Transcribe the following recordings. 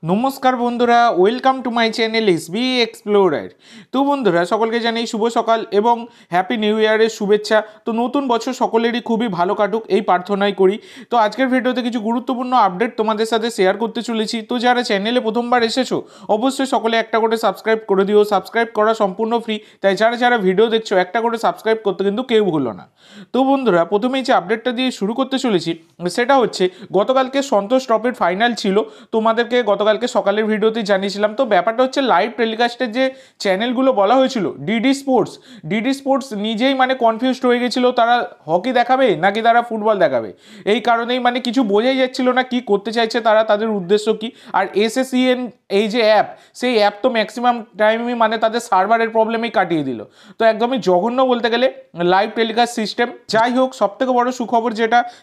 নমস্কার বন্ধুরা, welcome to my channel SB explorer. তো বন্ধুরা, সকলকে জানাই শুভ সকাল এবং হ্যাপি নিউ ইয়ারের শুভেচ্ছা। তো নতুন বছর সকলেরই খুবই ভালো কাটুক এই প্রার্থনাই করি। তো আজকের ভিডিওতে কিছু গুরুত্বপূর্ণ আপডেট তোমাদের সাথে শেয়ার করতে চলেছি। তো যারা চ্যানেলে প্রথমবার এসেছো অবশ্যই সকলে একটা করে সাবস্ক্রাইব করে দিও। সাবস্ক্রাইব করা সম্পূর্ণ ফ্রি, তাই যারা যারা ভিডিও দেখছো একটা করে সাবস্ক্রাইব করতে কিন্তু কেউ ভুলো না। তো বন্ধুরা, প্রথমেই যে আপডেটটা দিয়ে শুরু করতে চলেছি সেটা হচ্ছে গতকালকে সন্তোষ ট্রফির ফাইনাল ছিল। তোমাদেরকে গতকালকে সকালের ভিডিওতে জানিয়েছিলাম। তো ব্যাপারটা হচ্ছে লাইভ টেলিকাস্টের যে চ্যানেলগুলো বলা হয়েছিল ডিডি স্পোর্টস নিজেই কনফিউজড হয়ে গেছিলো, তারা হকি দেখাবে নাকি তারা ফুটবল দেখাবে। এই কারণেই কিছু বোঝাই যাচ্ছিল না কি করতে চাইছে তারা, তাদের উদ্দেশ্য কি। আর এসএসইএন এই যে অ্যাপ, সেই অ্যাপ তো ম্যাক্সিমাম টাইমই তাদের সার্ভারের প্রবলেমেই কাটিয়ে দিল। তো একদমই জঘন্য বলতে গেলে লাইভ টেলিকাস্ট সিস্টেম। যাই হোক, সবথেকে বড় সুখবর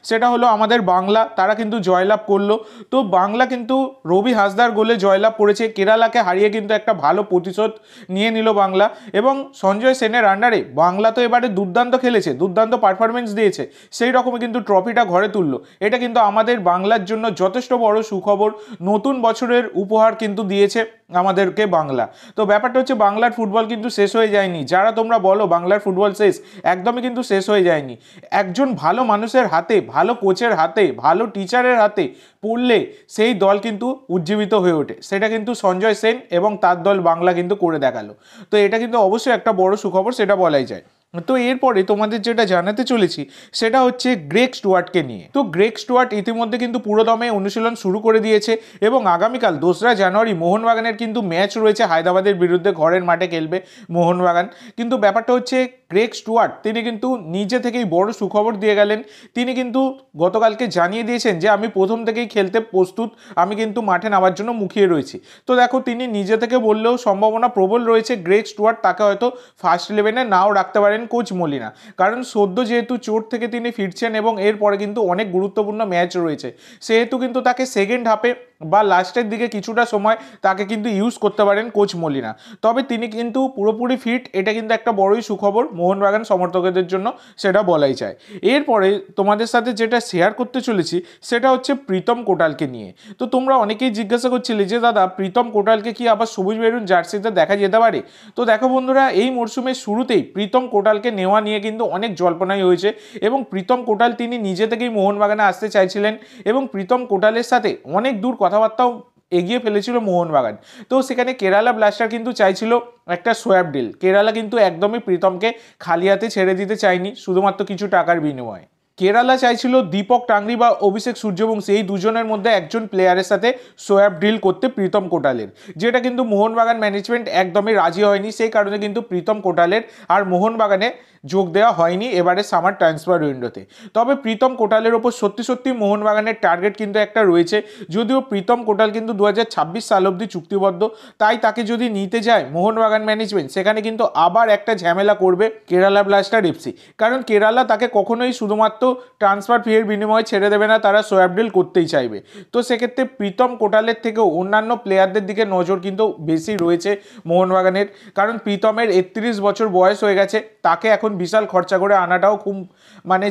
সেটা হলো আমাদের বাংলা, তারা কিন্তু জয়লাভ করলো। তো বাংলা কিন্তু রবি হাসদার গোলে জয়লাভ করেছে, কেরালাকে হারিয়ে কিন্তু একটা ভালো প্রতিশোধ নিয়ে নিল বাংলা। এবং সঞ্জয় সেনের আন্ডারে বাংলা তো এবারে দুর্দান্ত খেলেছে, দুর্দান্ত পারফরমেন্স দিয়েছে, সেই রকমই কিন্তু ট্রফিটা ঘরে তুললো। এটা কিন্তু আমাদের বাংলার জন্য যথেষ্ট বড় সুখবর। নতুন বছরের উপহার কিন্তু দিয়েছে আমাদেরকে বাংলা। তো ব্যাপারটা হচ্ছে বাংলার ফুটবল কিন্তু শেষ হয়ে যায়নি। যারা তোমরা বলো বাংলার ফুটবল শেষ, একদমই কিন্তু শেষ হয়ে যায়নি। একজন ভালো মানুষের হাতে, ভালো কোচের হাতে, ভালো টিচারের হাতে পড়লে সেই দল কিন্তু উজ্জীবিত হয়ে ওঠে। সেটা কিন্তু সঞ্জয় সেন এবং তার দল বাংলা কিন্তু করে দেখালো। তো এটা কিন্তু অবশ্যই একটা বড় সুখবর, সেটা বলাই যায়। তো এরপরে তোমাদের যেটা জানাতে চলেছি সেটা হচ্ছে গ্রেগ স্টুয়ার্টকে নিয়ে। তো গ্রেগ স্টুয়ার্ট ইতিমধ্যে কিন্তু পুরোদমে অনুশীলন শুরু করে দিয়েছে এবং আগামীকাল 2রা জানুয়ারি মোহনবাগানের কিন্তু ম্যাচ রয়েছে, হায়দ্রাবাদের বিরুদ্ধে ঘরের মাঠে খেলবে মোহনবাগান। কিন্তু ব্যাপারটা হচ্ছে গ্রেগ স্টুয়ার্ট তিনি কিন্তু নিজে থেকেই বড় সুখবর দিয়ে গেলেন। তিনি কিন্তু গতকালকে জানিয়ে দিয়েছেন যে আমি প্রথম থেকেই খেলতে প্রস্তুত, আমি কিন্তু মাঠে নামার জন্য মুখিয়ে রয়েছি। তো দেখো, তিনি নিজে থেকে বললেও সম্ভাবনা প্রবল রয়েছে গ্রেগ স্টুয়ার্ট তাকে হয়তো ফার্স্ট 11-এ নাও রাখতে পারেন কোচ মলিনা, কারণ সদ্য যেহেতু চোট থেকে তিনি ফিরছেন এবং এরপরে কিন্তু অনেক গুরুত্বপূর্ণ ম্যাচ রয়েছে, সেহেতু কিন্তু তাকে সেকেন্ড হাফে বা লাস্টের দিকে কিছুটা সময় তাকে কিন্তু ইউজ করতে পারেন কোচ মলিনা। তবে তিনি কিন্তু পুরোপুরি ফিট, এটা কিন্তু একটা বড়ই সুখবর মোহনবাগান সমর্থকদের জন্য, সেটা বলাই যায়। এরপরে তোমাদের সাথে যেটা শেয়ার করতে চলেছি সেটা হচ্ছে প্রীতম কোটালকে নিয়ে। তো তোমরা অনেকেই জিজ্ঞাসা করছিলে যে দাদা, প্রীতম কোটালকে কি আবার সবুজ মেরুন জার্সিতে দেখা যেতে পারে? তো দেখো বন্ধুরা, এই মরশুমের শুরুতেই প্রীতম কোটালকে নেওয়া নিয়ে কিন্তু অনেক জল্পনাই হয়েছে এবং প্রীতম কোটাল তিনি নিজে থেকেই মোহনবাগানে আসতে চাইছিলেন এবং প্রীতম কোটালের সাথে অনেক দূর কথাবার্তাও এগিয়ে ফেলেছিল মোহনবাগান। তো সেখানে কেরালা ব্লাস্টার কিন্তু চাইছিল একটা সোয়াপ ডিল। কেরালা কিন্তু একদমই প্রীতমকে খালি হাতে ছেড়ে দিতে চায়নি শুধুমাত্র কিছু টাকার বিনিময়ে। কেরালা চাইছিল দীপক টাংরি বা অভিষেক সূর্যবংশী, এই দুজনের মধ্যে একজন প্লেয়ারের সাথে সোয়াপ ডিল করতে প্রীতম কোটালের, যেটা কিন্তু মোহনবাগান ম্যানেজমেন্ট একদমই রাজি হয়নি। সেই কারণে কিন্তু প্রীতম কোটালের আর মোহনবাগানে যোগ দেওয়া হয়নি এবারে সামার ট্রান্সফার উইন্ডোতে। তবে প্রীতম কোটালের ওপর সত্যি মোহনবাগানের টার্গেট কিন্তু একটা রয়েছে, যদিও প্রীতম কোটাল কিন্তু 2026 সাল অবধি চুক্তিবদ্ধ। তাই তাকে যদি নিতে যায় মোহনবাগান ম্যানেজমেন্ট, সেখানে কিন্তু আবার একটা ঝামেলা করবে কেরালা ব্লাস্টার এফসি, কারণ কেরালা তাকে কখনোই শুধুমাত্র ট্রান্সফার ফি এর বিনিময়ে ছেড়ে দেবে না, তারা সোয়াপ ডিল করতেই চাইবে। তো সেক্ষেত্রে প্রীতম কোটালের থেকেও অন্যান্য প্লেয়ারদের দিকে নজর কিন্তু বেশি রয়েছে মোহনবাগানের, কারণ প্রীতমের 31 বছর বয়স হয়ে গেছে, তাকে এখন বিশাল খরচা করে আনাটাও খুব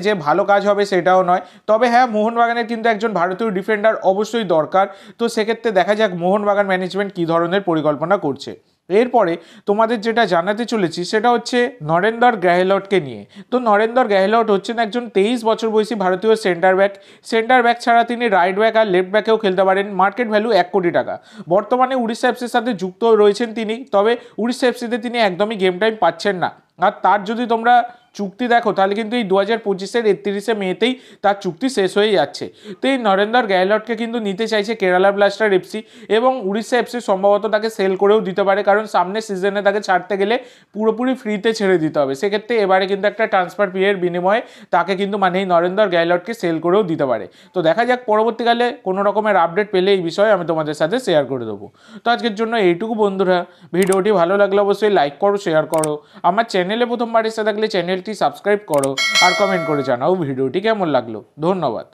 যে ভালো কাজ হবে সেটাও নয়। তবে হ্যাঁ, মোহনবাগানের কিন্তু একজন ভারতীয় ডিফেন্ডার অবশ্যই দরকার। তো সেক্ষেত্রে দেখা যাক মোহনবাগান ম্যানেজমেন্ট কী ধরনের পরিকল্পনা করছে। এরপরে তোমাদের যেটা জানাতে চলেছি সেটা হচ্ছে নরেন্দর গেহলটকে নিয়ে। তো নরেন্দর গেহলট হচ্ছেন একজন 23 বছর বয়সী ভারতীয় সেন্টার ব্যাক ছাড়া তিনি রাইট ব্যাক আর লেফট ব্যাকেও খেলতে পারেন। মার্কেট ভ্যালু 1 কোটি টাকা। বর্তমানে উড়িষ্যা এফসির সাথে যুক্ত রয়েছেন তিনি, তবে উড়িষ্যা এফসিতে তিনি একদমই গেম টাইম পাচ্ছেন না। আর তার যদি তোমরা চুক্তি দেখো তাহলে কিন্তু এই 2025-এর 31শে মেতেই তার চুক্তি শেষ হয়ে যাচ্ছে। তো এই নরেন্দর গেহলটকে কিন্তু নিতে চাইছে কেরালা ব্লাস্টার এফসি এবং উড়িষ্যা এফসি সম্ভবত তাকে সেল করেও দিতে পারে, কারণ সামনের সিজনে তাকে ছাড়তে গেলে পুরোপুরি ফ্রিতে ছেড়ে দিতে হবে। সেক্ষেত্রে এবারে কিন্তু একটা ট্রান্সফার ফি এর বিনিময়ে তাকে কিন্তু এই নরেন্দর গেহলটকে সেল করেও দিতে পারে। তো দেখা যাক, পরবর্তীকালে কোনো রকমের আপডেট পেলে এই বিষয়ে আমি তোমাদের সাথে শেয়ার করে দেবো। তো আজকের জন্য এইটুকু বন্ধুরা, ভিডিওটি ভালো লাগলে অবশ্যই লাইক করো, শেয়ার করো। আমার চ্যানেলে প্রথমবার এসে থাকলে চ্যানেলটি সাবস্ক্রাইব করো আর কমেন্ট করে জানাও ভিডিওটি কেমন লাগলো। ধন্যবাদ।